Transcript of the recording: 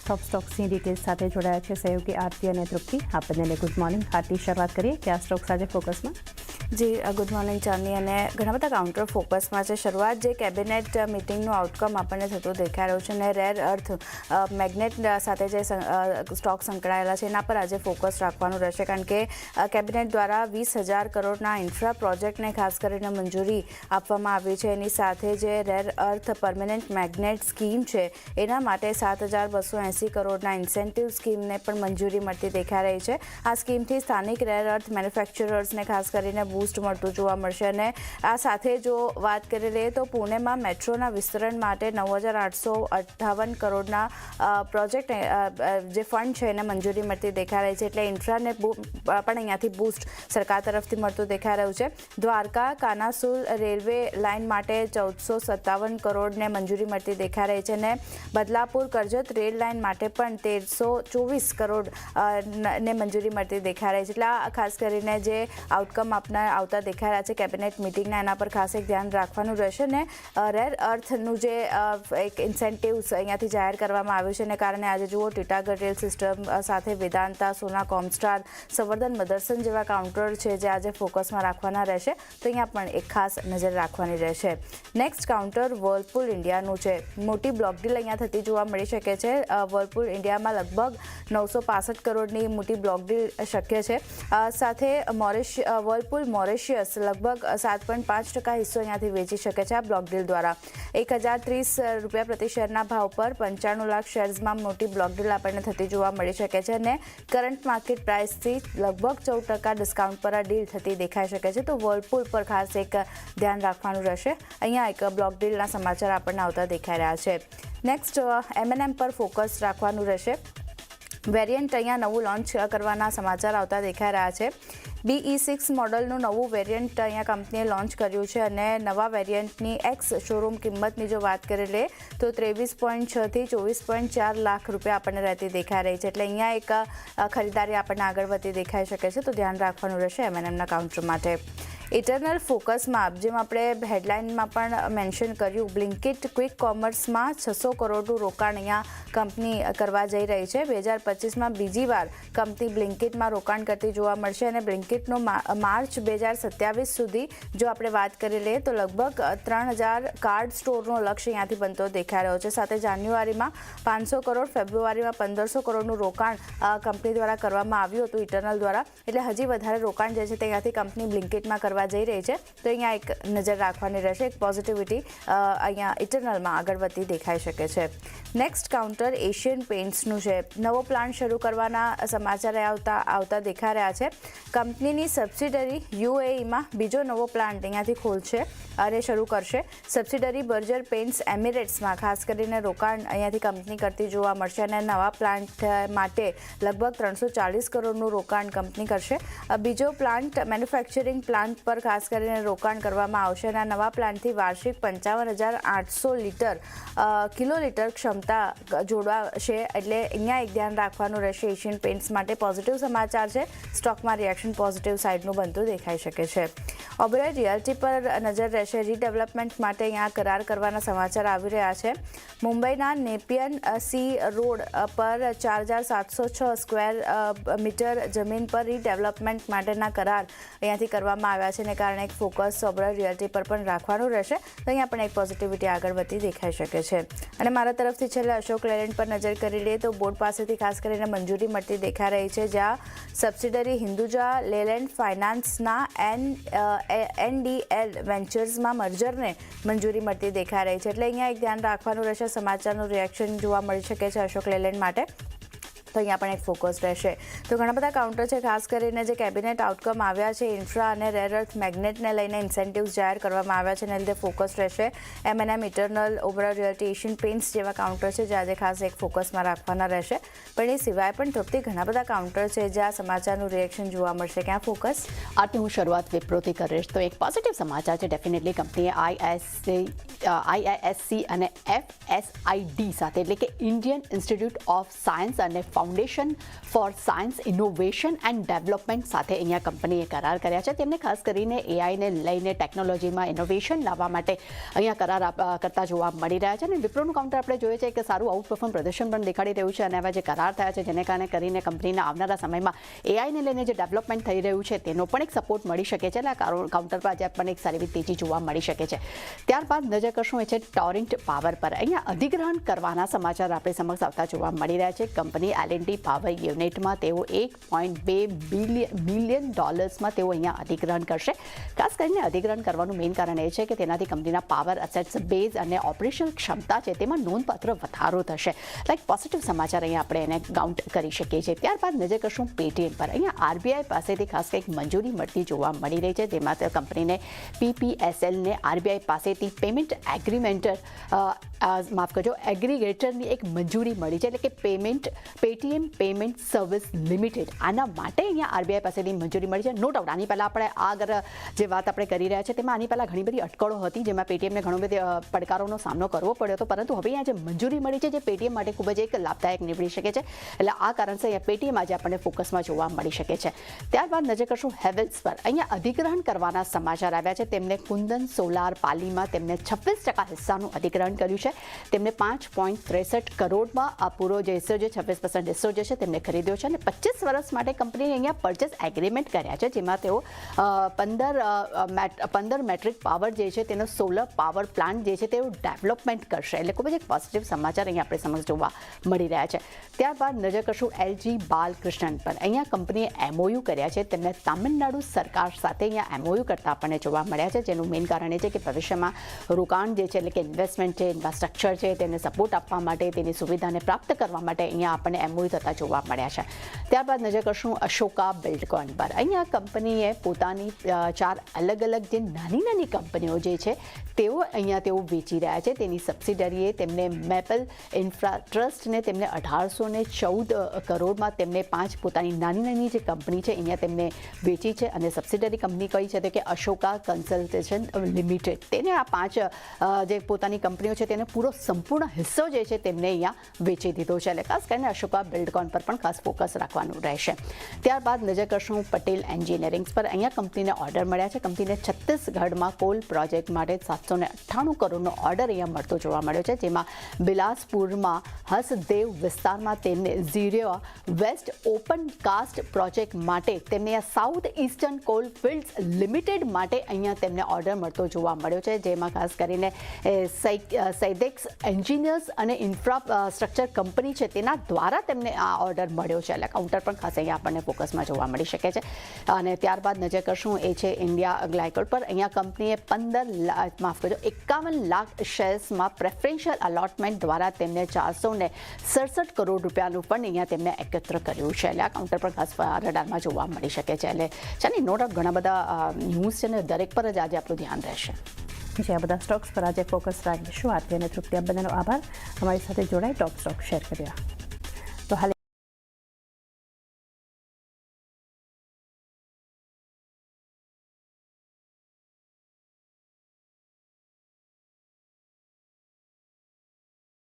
ટોપ સ્ટોક્સની details સાથે જોડાયા છે સહયોગી આરતી અને તૃપ્તિ. આપણને ગુડ મોર્નિંગ. આરતી, શરૂઆત કરીએ કયા સ્ટોક્સ આજે ફોકસમાં? જી ગુડ મોર્નિંગ ચાંદની. અને ઘણા બધા કાઉન્ટર ફોકસમાં છે. શરૂઆત જે કેબિનેટ મિટિંગનું આઉટકમ આપણને થતું દેખાઈ રહ્યું છે અને રેર અર્થ મેગ્નેટ સાથે જે સ્ટોક સંકળાયેલા છે એના પર આજે ફોકસ રાખવાનું રહેશે, કારણ કે કેબિનેટ દ્વારા 20,000 કરોડના ઇન્ફ્રા પ્રોજેક્ટને ખાસ કરીને મંજૂરી આપવામાં આવી છે. એની સાથે જે rare earth permanent magnet scheme છે એના માટે 7,280 કરોડના ઇન્સેન્ટિવ સ્કીમને પણ મંજૂરી મળતી દેખાઈ રહી છે. આ સ્કીમથી સ્થાનિક રેર અર્થ મેન્યુફેક્ચરર્સને ખાસ કરીને બૂસ્ટ મળતું જોવા મળશે. અને આ સાથે જો વાત કરી લઈએ તો પુણેમાં મેટ્રોના વિસ્તરણ માટે 9,858 કરોડના પ્રોજેક્ટ જે ફંડ છે એને મંજૂરી મળતી દેખાઈ રહી છે. એટલે ઇન્ફ્રાને પણ અહીંયાથી બૂસ્ટ સરકાર તરફથી મળતું દેખાઈ રહ્યું છે. દ્વારકા કાનાસુલ રેલવે લાઇન માટે 1,457 કરોડને મંજૂરી મળતી દેખાઈ રહી છે. અને બદલાપુર કરજત રેલ લાઇન માટે પણ 1,324 કરોડ ને મંજૂરી મળતી દેખાઈ રહી છે. એટલે આ ખાસ કરીને જે આઉટકમ આવતા દેખાઈ રહ્યા છે કેબિનેટ મિટિંગના, એના પર ખાસ એક ધ્યાન રાખવાનું રહેશે. ને રેર અર્થનું જે એક ઇન્સેન્ટિવ્સ અહીંયાથી જાહેર કરવામાં આવ્યું છે એને કારણે આજે જુઓ ટીટાગઢ રેલ સિસ્ટમ સાથે વેદાંતા, સોના કોમસ્ટાર, સંવર્ધન મદરસન જેવા કાઉન્ટર છે જે આજે ફોકસમાં રાખવાના રહેશે. તો અહીંયા પણ એક ખાસ નજર રાખવાની રહેશે. નેક્સ્ટ કાઉન્ટર વર્લપુલ ઇન્ડિયાનું છે. મોટી બ્લોક ડીલ અહીંયા થતી જોવા મળી શકે છે. વર્લપુલ ઇન્ડિયામાં લગભગ 965 કરોડની મોટી બ્લોક ડીલ શક્ય છે. સાથે વર્લપુલ મોરેશિયસ લગભગ 7.5% હિસ્સો અહીંયાથી વેચી શકે છે. આ બ્લોક ડીલ દ્વારા 1,030 રૂપિયા પ્રતિ શેરના ભાવ પર 95 લાખ શેર્સમાં મોટી બ્લોક ડીલ આપણને થતી જોવા મળી શકે છે. અને કરંટ માર્કેટ પ્રાઇસથી લગભગ 14% ડિસ્કાઉન્ટ પર આ ડીલ થતી દેખાઈ શકે છે. તો વર્લપુલ પર ખાસ એક ધ્યાન રાખવાનું રહેશે. અહીંયા એક બ્લોક ડીલના સમાચાર આપણને આવતા દેખાઈ રહ્યા છે. નેક્સ્ટ M&M પર ફોકસ રાખવાનું રહેશે. વેરિયન્ટ અહીંયા નવું લોન્ચ કરવાના સમાચાર આવતા દેખાઈ રહ્યા છે. BE6 મોડલનું નવું વેરિયન્ટ અહીંયા કંપનીએ લોન્ચ કર્યું છે. અને નવા વેરિયન્ટની એક્સ શોરૂમ કિંમતની જો વાત કરી લે તો 23.6 થી 24.4 લાખ રૂપિયા આપણને રહેતી દેખાઈ રહી છે. એટલે અહીંયા એક ખરીદારી આપણને આગળ વધતી દેખાઈ શકે છે. તો ધ્યાન રાખવાનું રહેશે M&Mના કાઉન્ટર માટે. ઇટરનલ ફોકસમાં જેમ આપણે હેડલાઇનમાં પણ મેન્શન કર્યું, બ્લિંકિટ ક્વિક કોમર્સમાં 600 કરોડનું રોકાણ અહીંયા કંપની કરવા જઈ રહી છે. 2025માં બીજી વાર કંપની બ્લિંકિટમાં રોકાણ કરતી જોવા મળશે. અને બ્લિંકિટનો માર્ચ 2027 સુધી જો આપણે વાત કરી લઈએ તો લગભગ 3,000 કાર્ડ સ્ટોરનો લક્ષ્ય અહીંયાથી બનતો દેખાઈ રહ્યો છે. સાથે જાન્યુઆરીમાં 500 કરોડ, ફેબ્રુઆરીમાં 1,500 કરોડનું રોકાણ કંપની દ્વારા કરવામાં આવ્યું હતું ઇટરનલ દ્વારા. એટલે હજી વધારે રોકાણ જે છે તે અહીંયાથી કંપની બ્લિંકિટમાં કરવા જઈ રહી છે. તો અહીંયા એક નજર રાખવાની રહેશે. એક પોઝિટિવિટી અહીંયા ઇટરનલમાં આગળ વધતી દેખાઈ શકે છે. નેક્સ્ટ કાઉન્ટર એશિયન પેઇન્ટ્સનું છે. નવો પ્લાન્ટ શરૂ કરવાના સમાચાર આવતા દેખાઈ રહ્યા છે. કંપનીની સબસિડરી UAEમાં બીજો નવો પ્લાન્ટ અહીંયાથી ખોલશે અને શરૂ કરશે. સબસિડરી બર્જર પેઇન્ટ્સ એમિરેટ્સમાં ખાસ કરીને રોકાણ અહીંયાથી કંપની કરતી જોવા મળશે. અને નવા પ્લાન્ટ માટે લગભગ 340 કરોડનું રોકાણ કંપની કરશે. બીજો પ્લાન્ટ મેન્યુફેક્ચરિંગ પ્લાન્ટ પર ખાસ કરીને રોકાણ કરવામાં આવશે. અને આ નવા પ્લાન્ટથી વાર્ષિક 55,800 કિલોલીટર ક્ષમતા જોડાશે. એટલે અહીંયા એક ધ્યાન રાખવાનું રહેશે એશિયન પેઇન્ટ્સ માટે. પોઝિટિવ સમાચાર છે. સ્ટોકમાં રિએક્શન પોઝિટિવ સાઇડનું બનતું દેખાઈ શકે છે. ઓબેરોય રિયલ્ટી પર નજર રહેશે. રીડેવલપમેન્ટ માટે અહીંયા કરાર કરવાના સમાચાર આવી રહ્યા છે. મુંબઈના નેપિયન સી રોડ પર 4,706 સ્ક્વેર મીટર જમીન પર રીડેવલપમેન્ટ માટેના કરાર અહીંયાથી કરવામાં આવ્યા છે. એને કારણે એક ફોકસ ઓબેરોય રિયલ્ટી પર પણ રાખવાનું રહેશે. તો અહીંયા પણ એક પોઝિટિવિટી આગળ વધતી દેખાઈ શકે છે. અને મારા તરફથી છેલ્લે અશોક લેલેન્ડ પર નજર કરી લઈએ તો બોર્ડ પાસેથી ખાસ કરીને મંજૂરી મળતી દેખાઈ રહી છે. જ્યાં સબસિડરી હિન્દુજા લેલેન્ડ ફાઇનાન્સના NDL વેન્ચર્સમાં મર્જરને મંજૂરી મળતી દેખાઈ રહી છે. એટલે અહીંયા એક ધ્યાન રાખવાનું રહેશે. સમાચારનું રિએક્શન જોવા મળી શકે છે અશોક લેલેન્ડ માટે. તો અહીંયા પણ એક ફોકસ રહેશે. તો ઘણા બધા કાઉન્ટર છે. ખાસ કરીને જે કેબિનેટ આઉટકમ આવ્યા છે ઇન્ફ્રા અને રેર અર્થ મેગ્નેટને લઈને ઇન્સેન્ટિવ્સ જાહેર કરવામાં આવ્યા છે. એને લીધે ફોકસ રહેશે. M&M, eternal, Oberoi realty, Asian paints જેવા કાઉન્ટર છે જે આજે ખાસ એક ફોકસમાં રાખવાના રહેશે. પણ એ સિવાય પણ તૃપ્તિ ઘણા બધા કાઉન્ટર છે જ્યાં સમાચારનું રિએક્શન જોવા મળશે. ક્યાં ફોકસ? આથી હું શરૂઆત વિપ્રોથી કરીશ. તો એક પોઝિટિવ સમાચાર છે. ડેફિનેટલી કંપનીએ IISc અને FSID સાથે એટલે કે ઇન્ડિયન ઇન્સ્ટિટ્યૂટ ઓફ સાયન્સ અને foundation for science innovation and development સાથે અહીંયા કંપનીએ કરાર કર્યા છે. તેમને ખાસ કરીને એઆઈને લઈને ટેકનોલોજીમાં ઇનોવેશન લાવવા માટે અહીંયા કરાર કરતા જોવા મળી રહ્યા છે. અને વિપ્રોનું કાઉન્ટર આપણે જોઈએ છે કે સારું આઉટ પરફોર્મ પ્રદર્શન પણ દેખાડી રહ્યું છે. અને આવા જે કરાર થયા છે જેને કારણે કરીને કંપનીના આવનારા સમયમાં એઆઈને લઈને જે ડેવલપમેન્ટ થઈ રહ્યું છે તેનો પણ એક સપોર્ટ મળી શકે છે. અને કાઉન્ટર પર આજે પણ એક સારી એવી તેજી જોવા મળી શકે છે. ત્યારબાદ નજર કરશું એ છે ટોરેન્ટ પાવર પર. અહીંયા અધિગ્રહણ કરવાના સમાચાર આપણી સમક્ષ આવતા જોવા મળી રહ્યા છે. કંપની એલએનટી પાવર યુનિટમાં તેઓ $1.2 બિલિયન તેઓ અહીંયા અધિગ્રહણ કરશે. ખાસ કરીને અધિગ્રહણ કરવાનું મેઇન કારણ એ છે કે તેનાથી કંપનીના પાવર અસેટ્સ બેઝ અને ઓપરેશનલ ક્ષમતા છે તેમાં નોંધપાત્ર વધારો થશે. લાઈક પોઝિટિવ સમાચાર અહીંયા આપણે એને કાઉન્ટ કરી શકીએ છીએ. ત્યારબાદ નજર કરશું પેટીએમ પર. અહીંયા આરબીઆઈ પાસેથી ખાસ કંઈક મંજૂરી મળતી જોવા મળી રહી છે. જેમાં કંપનીને પીપીએસએલને આરબીઆઈ પાસેથી પેમેન્ટ એગ્રીગેટરની એક મંજૂરી મળી છે. એટલે કે પેટીએમ પેમેન્ટ સર્વિસ લિમિટેડ આના માટે અહીંયા આરબીઆઈ પાસેથી મંજૂરી મળી છે. નો ડાઉટ આની પહેલાં આપણે આગળ જે વાત આપણે કરી રહ્યા છે તેમાં આની પહેલાં ઘણી બધી અટકળો હતી જેમાં પેટીએમને ઘણો બધી પડકારોનો સામનો કરવો પડ્યો હતો. પરંતુ હવે અહીંયા જે મંજૂરી મળી છે જે પેટીએમ માટે ખૂબ જ એક લાભદાયક નીવડી શકે છે. એટલે આ કારણસર અહીંયા પેટીએમ આજે આપણને ફોકસમાં જોવા મળી શકે છે. ત્યારબાદ નજર કરશું હેવેલ્સ પર. અહીંયા અધિગ્રહણ કરવાના સમાચાર આવ્યા છે. તેમને કુંદન સોલાર પાલીમાં તેમને 26% હિસ્સાનું અધિગ્રહણ કર્યું છે. તેમને 5.63 કરોડમાં આ પૂરો જે હિસ્સો જે 26% હિસ્સો જે છે તેમને ખરીદ્યો છે. અને 25 વર્ષ માટે કંપનીએ અહીંયા પરચેસ એગ્રીમેન્ટ કર્યા છે જેમાં તેઓ 15 મેટ્રિક પાવર જે છે તેનો સોલર પાવર પ્લાન્ટ જે છે તેઓ ડેવલપમેન્ટ કરશે. એટલે ખૂબ જ એક પોઝિટિવ સમાચાર અહીંયા આપણે સમક્ષ જોવા મળી રહ્યા છે. ત્યારબાદ નજર કરશું એલજી બાલકૃષ્ણન પર. અહીંયા કંપનીએ એમઓયુ કર્યા છે. તેમને તામિલનાડુ સરકાર સાથે અહીંયા એમઓયુ કરતા આપણને જોવા મળ્યા છે. જેનું મેઇન કારણ એ છે કે ભવિષ્યમાં રોકાણ જે છે એટલે કે ઇન્વેસ્ટમેન્ટ છે ઇન્ફ્રાસ્ટ્રક્ચર છે તેને સપોર્ટ આપવા માટે તેની સુવિધાને પ્રાપ્ત કરવા માટે અહીંયા આપણને એમઓયુ થતા જોવા મળ્યા છે. ત્યારબાદ નજર કરશું અશોકા બિલ્ડકોન પર. અહીંયા કંપનીએ પોતાની 4 અલગ અલગ જે નાની કંપનીઓ જે છે તેઓ વેચી રહ્યા છે. તેની સબસિડરીએ તેમને મેપલ ઇન્ફ્રા ટ્રસ્ટને તેમને 1814 કરોડમાં તેમને 5 પોતાની નાની જે કંપની છે અહીંયા તેમને વેચી છે. અને સબસિડરી કંપની કઈ છે તો કે અશોકા કન્સલ્ટેશન લિમિટેડ. તેને આ 5 જે પોતાની કંપનીઓ છે તેને પૂરો સંપૂર્ણ હિસ્સો જે છે તેમને અહીંયા વેચી દીધો છે. એટલે ખાસ કરીને અશોકા બિલ્ડકોન પર પણ ખાસ ફોકસ રાખવાનું રહેશે. ત્યારબાદ નજર કરશું પટેલ એન્જિનિયરિંગ્સ પર. અહીંયા કંપનીને ઓર્ડર મળ્યા છે. કંપનીને છત્તીસગઢમાં કોલ પ્રોજેક્ટ માટે 798 કરોડનો ઓર્ડર અહીંયા મળતો જોવા મળ્યો છે. જેમાં બિલાસપુરમાં હસદેવ વિસ્તારમાં તેમને zero waste open cast project માટે તેમને south eastern coalfields limited માટે અહીંયા તેમને ઓર્ડર મળતો જોવા મળ્યો છે. જેમાં ખાસ કરીને સાઇડેક્સ એન્જિનિયર્સ અને ઇન્ફ્રાસ્ટ્રક્ચર કંપની છે તેના દ્વારા તેમને આ ઓર્ડર મળ્યો છે. એટલે કાઉન્ટર પણ ખાસ અહીંયા આપણને ફોકસમાં જોવા મળી શકે છે. અને ત્યારબાદ નજર કરશું એ છે ઇન્ડિયા ગ્લાયકોલ પર. અહીંયા કંપનીએ 51 લાખ શેર્સમાં પ્રેફરન્શિયલ અલોટમેન્ટ દ્વારા તેમને 467 કરોડ રૂપિયાનું ફંડ અહીંયા તેમને એકત્ર કર્યું છે. એટલે આ કાઉન્ટર પર ખાસ રડારમાં જોવા મળી શકે છે. એટલે ચાલી નો ડાઉટ ઘણા બધા ન્યૂઝ છે ને દરેક પર જ આજે આપણું ધ્યાન રહેશે. જે આ બધા સ્ટોક્સ પર આજે ફોકસ રાખીશું. આરતી અને તૃપ્તિ આ બધાનો આભાર અમારી સાથે જોડાઈ ટોપ સ્ટોક શેર કર્યા. તો હાલ